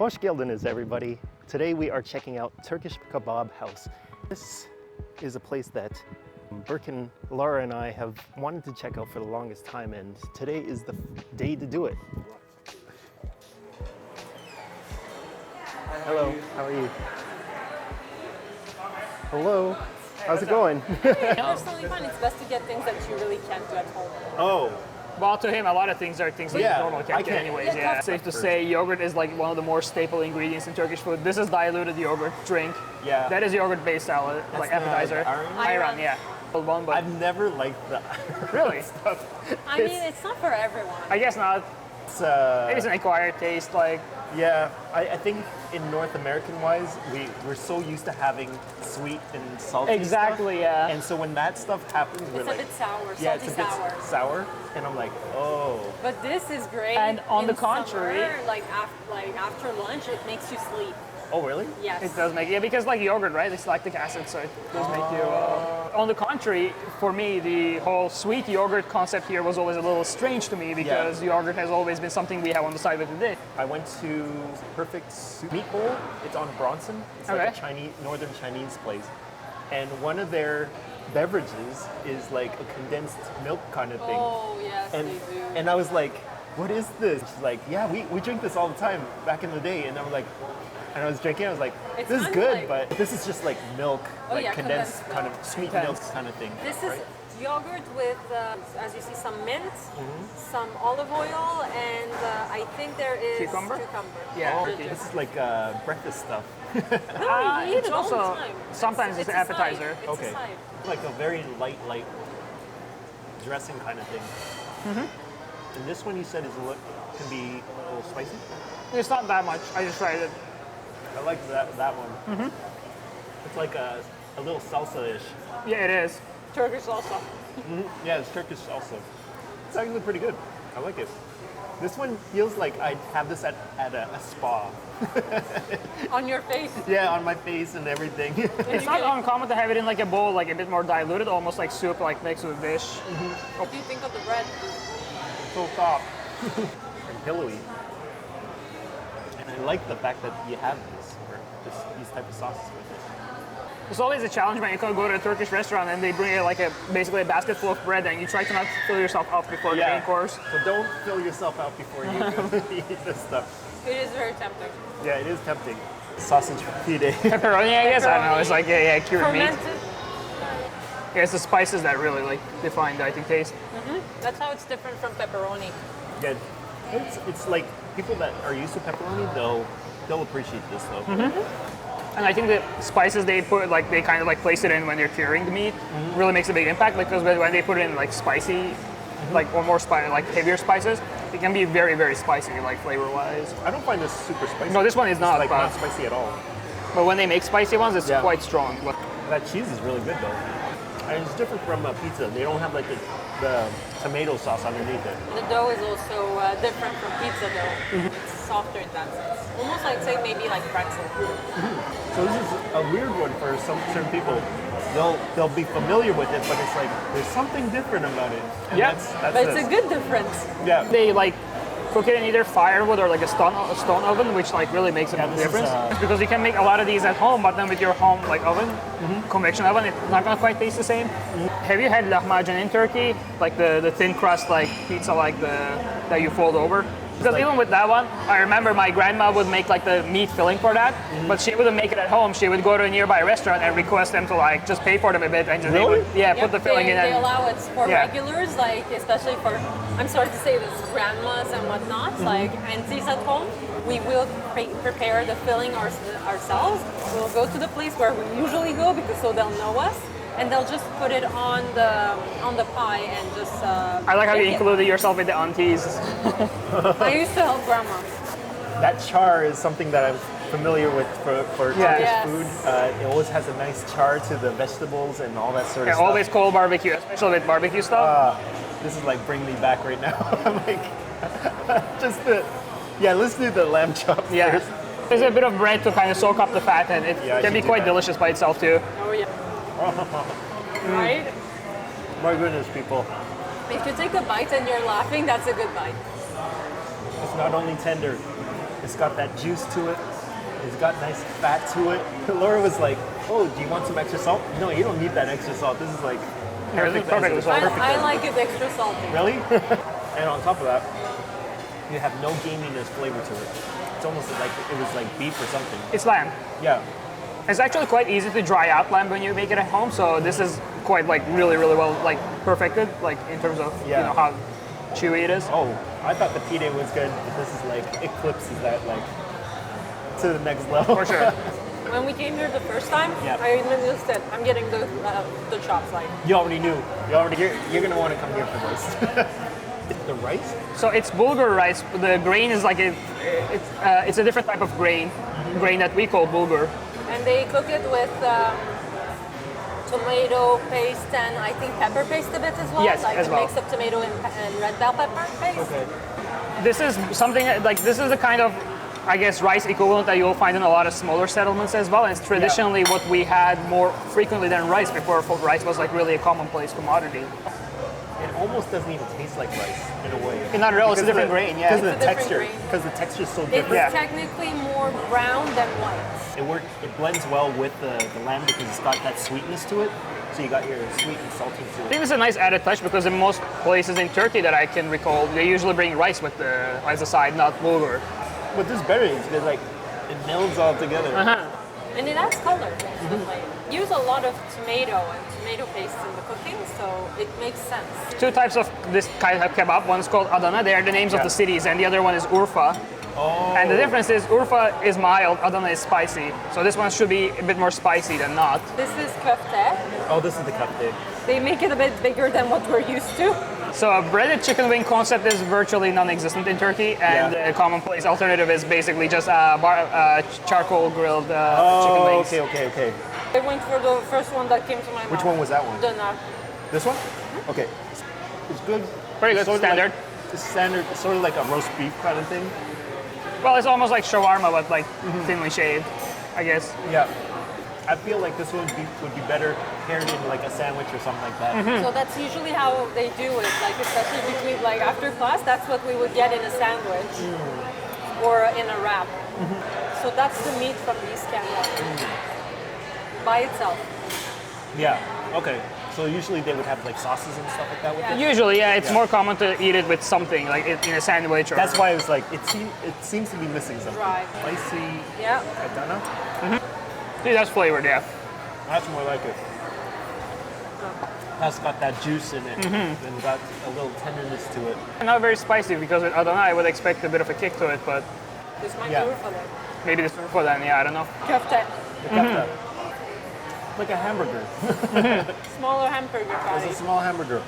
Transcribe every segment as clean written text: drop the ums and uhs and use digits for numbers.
Hoş geldiniz, everybody. Today we are checking out Turkish Kebab House. This is a place that Berkin, Lara and I have wanted to check out for the longest time, and today is the day to do it. Hello, how are you? Hello, how's it going? Personally, fine. It's best to get things that you really can't do at home. Oh, Well, to him, a lot of things are things that Yeah, you normally can't I get can't. anyways. Yeah, Yeah. Safe to say, yogurt is like one of the more staple ingredients in Turkish food. This is diluted yogurt drink. Yeah. That is yogurt-based salad, like the appetizer. ayran? Ayran, yeah. One, but I've never liked the really, I mean, it's not for everyone. I guess not. It's, Maybe it's an acquired taste. Like, yeah, I think in North American wise, we're so used to having sweet and salty exactly, stuff. yeah. And so when that stuff happens, we're It's a like, bit sour, yeah, salty it's a bit sour. sour, and I'm like, oh. But this is great. And on the in contrary- summer, like after lunch, it makes you sleep. Oh, really? Yes. it does make because like yogurt, right? It's lactic acid, so it does make you. On the contrary, for me, the whole sweet yogurt concept here was always a little strange to me because yogurt has always been something we have on the side of the day. I went to Perfect Soup Meat Bowl. It's on Bronson. It's like a Okay. northern Chinese place. And one of their beverages is like a condensed milk kind of thing. Oh yes, and they do. and I was like, what is this? She's like, yeah, we drink this all the time back in the day. And I was like, and I was drinking, I was like, It's this is kinda good, like- but this is just like milk, Oh, like yeah, condensed condensed kind of milk. sweet Condensed. milk kind of thing. This is right? yogurt with, as you see, some mint, Mm-hmm. some olive oil, and I think there is Cucumber? Yeah. Oh, Turkey. this is like breakfast stuff. No, you eat it's it all also the time. sometimes it's an a side. appetizer. It's Okay. a side. Like a very light dressing kind of thing. And this one you said can be a little spicy. It's not that much. I just tried it. I like that one. It's like a little salsa-ish. Yeah, it is. Turkish salsa. Yeah, it's Turkish salsa. It's actually pretty good. I like it. This one feels like I'd have this at a spa. On your face. Yeah, on my face and everything. It's not uncommon to have it in like a bowl, like a bit more diluted, almost like soup, like next to a dish. What do you think of the bread? So soft and pillowy. And I like the fact that you have these type of sauces with it. It's always a challenge when you go to a Turkish restaurant and they bring you like basically a basket full of bread and you try to not fill yourself up before the main course. So don't fill yourself out before you eat this stuff. It is very tempting. Yeah, it is tempting. Sausage fide. Pepperoni, I guess. I don't know. It's like cured meat. Fermented. Yeah, it's the spices that really like define the I think taste. That's how it's different from pepperoni. Yeah, it's like people that are used to pepperoni, they'll appreciate this though. And I think the spices they put, like they kind of like place it in when they're curing the meat, really makes a big impact. Because when they put it in like spicy, like or more spicy, like heavier spices, it can be very very spicy, like flavor-wise. I don't find this super spicy. No, this one is It's not, like but- not spicy at all. But when they make spicy ones, it's Yeah. quite strong. That cheese is really good though. And it's different from pizza. They don't have like the tomato sauce underneath it. The dough is also different from pizza dough. It's softer in that sense. Almost like say maybe like pretzel. So this is a weird one for certain people. They'll be familiar with it, but it's like there's something different about it. And Yeah. that's But it's this. a good difference. Yeah. They like cook it in either firewood or like a stone oven, which like really makes a Yeah, big this is, difference. Because you can make a lot of these at home, but then with your home like oven, convection oven, it's not gonna quite taste the same. Have you had lahmacun in Turkey? Like the thin crust like pizza like that you fold over? Because even with that one, I remember my grandma would make like the meat filling for that, but she wouldn't make it at home. She would go to a nearby restaurant and request them to like just pay for them a bit and just they Really? would, put the filling they, in. They And, allow it for Yeah. regulars, like especially for, I'm sorry to say this, grandmas and whatnot, like aunties at home. We will prepare the filling ourselves. We'll go to the place where we usually go because so they'll know us, and they'll just put it on the pie and just. I like how you bake it. included yourself with the aunties. I used to help grandma. That char is something that I'm familiar with for Yeah. Turkish Yes. food. It always has a nice char to the vegetables and all that sort of Yeah, stuff. always cold barbecue, especially with barbecue stuff. This is like bringing me back right now. I'm like, let's do the lamb chop Yeah. first. There's a bit of bread to kind of soak up the fat, and it Yeah, I can be should do quite that. delicious by itself too. Oh yeah. Right? My goodness, people. If you take a bite and you're laughing, that's a good bite. It's not only tender, It's got that juice to it. It's got nice fat to it. Laura was like, "Oh, do you want some extra salt?" No, you don't need that extra salt. This is like perfect. perfect. As it- perfect I as it like is. it extra salty. Really? And on top of that, you have no gaminess flavor to it. It's almost like it was like beef or something. It's lamb. Yeah. It's actually quite easy to dry out lamb when you make it at home. So this is quite like really well like perfected like in terms of Yeah. you know how chewy it is. Oh, I thought the pide was good, but this is like eclipses that like to the next level. For sure. When we came here the first time, Yeah. I even just said, I'm getting the chops. Like, You already knew. You're gonna want to come here for this. The rice? So it's bulgur rice. The grain is like it's a different type of grain that we call bulgur. and they cook it with tomato paste and I think pepper paste a bit as well. Yes, like as a well. mix of tomato and red bell pepper paste. Okay. This is something like this is the kind of I guess rice equivalent that you'll find in a lot of smaller settlements as well. And it's traditionally what we had more frequently than rice before rice was like really a commonplace commodity. It almost doesn't even taste like rice in a way. Not at all. It's a Because different the- grain. Yeah. Because of It's the a different texture. grain. Because the texture is so It's different. Yeah. technically more brown than white. It blends well with the lamb because it's got that sweetness to it. So you got your sweet and salty I to it. think it's a nice added touch because in most places in Turkey that I can recall, they usually bring rice with as a side, not bulgur. But this berry is good, like it melds all together. And it adds color. Use a lot of tomato and tomato paste in the cooking, so it makes sense. Two types of this kind of kebab. One's called Adana. They are the names of Yeah. the cities, and the other one is Urfa. Oh. And the difference is Urfa is mild, Adana is spicy. So this one should be a bit more spicy than not. This is köfte. Oh, this is the kafte. They make it a bit bigger than what we're used to. So a breaded chicken wing concept is virtually non-existent in Turkey, and Yeah. the commonplace alternative is basically just charcoal grilled chicken Oh, wings. okay. I went for the first one that came to my mouth. Which one was that one? Döner. This one? Okay. It's good. Pretty good, Sort of standard. Like, it's standard. It's sort of like a roast beef kind of thing. Well, it's almost like shawarma, but like thinly shaved, I guess. Yeah. I feel like this would be better paired in like a sandwich or something like that. So that's usually how they do it, like especially between like after class, that's what we would get in a sandwich or in a wrap. So that's the meat from these camels by itself. Yeah. Okay. So usually they would have like sauces and stuff like that with it. Usually, yeah, it's Yeah. more common to eat it with something, like in a sandwich or... That's why I was like, it seems to be missing something. Dry. Spicy Yeah. Adana. See, that's flavored, yeah. That's more like it. That's got that juice in it and got a little tenderness to it. Not very spicy because with Adana I would expect a bit of a kick to it, but This might Yeah. be for them. maybe this for then, yeah, I don't know. Köfte. The kafta. Like a hamburger. Smaller hamburger It's patty. a small hamburger.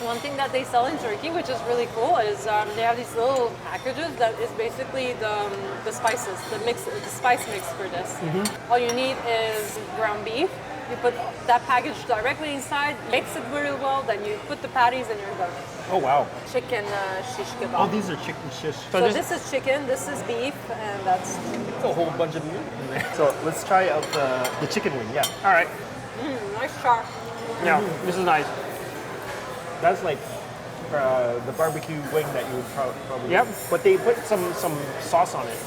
One thing that they sell in Turkey, which is really cool, is they have these little packages that is basically the spices, the spice mix for this. All you need is ground beef. You put that package directly inside, mix it very well, then you put the patties and you're done. Oh wow. Chicken shish kebab. Oh, these are chicken shish. So this is chicken, this is beef, and that's a whole bunch of meat in there. So let's try out the chicken wing. Yeah, All right, nice char. yeah, this is nice. that's like the barbecue wing that you would probably. Yep. But they put some sauce on it.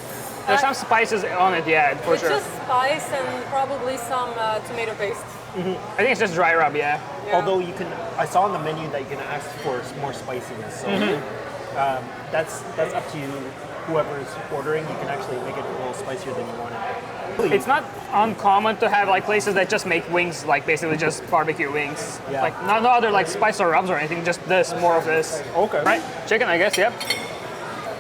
There's some spices on it, yeah, for It's sure. just spice and probably some tomato paste. I think it's just dry rub, yeah. Yeah. Although I saw on the menu that you can ask for more spiciness. So that's up to you. Whoever is ordering, you can actually make it a little spicier than you want it. It's not uncommon to have like places that just make wings, like basically just barbecue wings. Yeah. Like no other like spice or rubs or anything, just this, more of this. Okay. Right? Chicken, I guess, yep.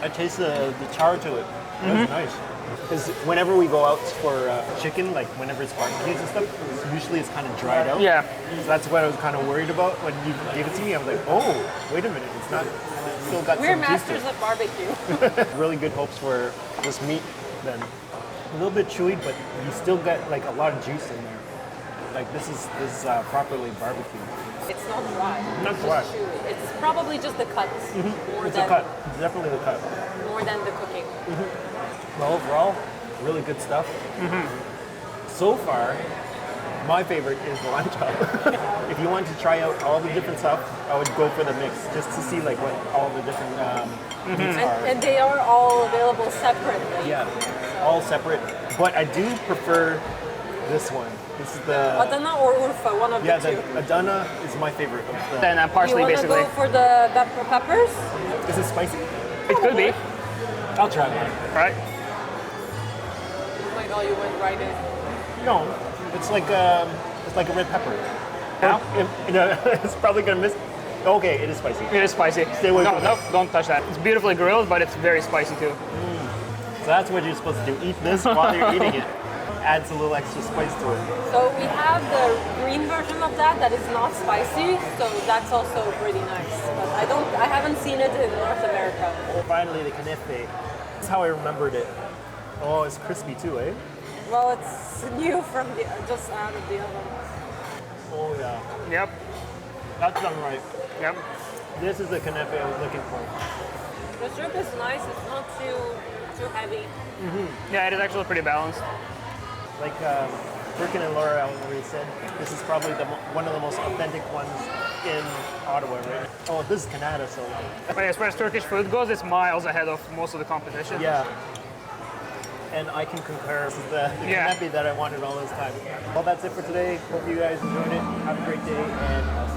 I taste the char to it. That's nice. Because whenever we go out for chicken, like whenever it's barbecues and stuff, usually it's kind of dried out. Yeah. So that's what I was kind of worried about when you gave it to me. I was like, oh, wait a minute, it's not. It's still got We're some juice to masters of barbecue. it. Really good hopes for this meat. Then a little bit chewy, but you still get like a lot of juice in there. Like this is properly barbecued. It's not dry. Not It's dry. just chewy. It's probably just the cuts more It's than a cut. It's definitely the cut. more than the cooking. Well, overall, really good stuff. So far, My favorite is the lamb chop. If you want to try out all the different stuff, I would go for the mix just to see like what all the different meats are. And they are all available separately. Yeah, all separate. But I do prefer this one. This is the Adana or Urfa, one of yeah. the The two. Adana is my favorite. Of the, Then You parsley, want to basically. go for the peppers? is it spicy? It could be, I'll try one. right? Oh my god, you went right in. No, it's like a red pepper. Yeah. It's probably gonna miss. Okay, it is spicy. It is spicy. Stay away no, from no, that. don't touch that. It's beautifully grilled, but it's very spicy too. So that's what you're supposed to do. Eat this while you're eating it. Adds a little extra spice to it. So we have the green version of that is not spicy, so that's also pretty nice. But I haven't seen it in North America. Oh, finally, the canefe. This is how I remembered it. Oh, it's crispy too, eh? Well, it's new from just out of the oven. Oh yeah, Yep, that's done right. yep. This is the canefe I was looking for. The soup is nice. It's not too heavy. Yeah, it is actually pretty balanced. Like Berkin and Lara already said, this is probably one of the most authentic ones in Ottawa, right? Oh, this is Kanata, so But as far as Turkish food goes, it's miles ahead of most of the competition. yeah. And I can concur. This is the Yeah. canefe that I wanted all this time. Well, that's it for today. Hope you guys enjoyed it. Have a great day, and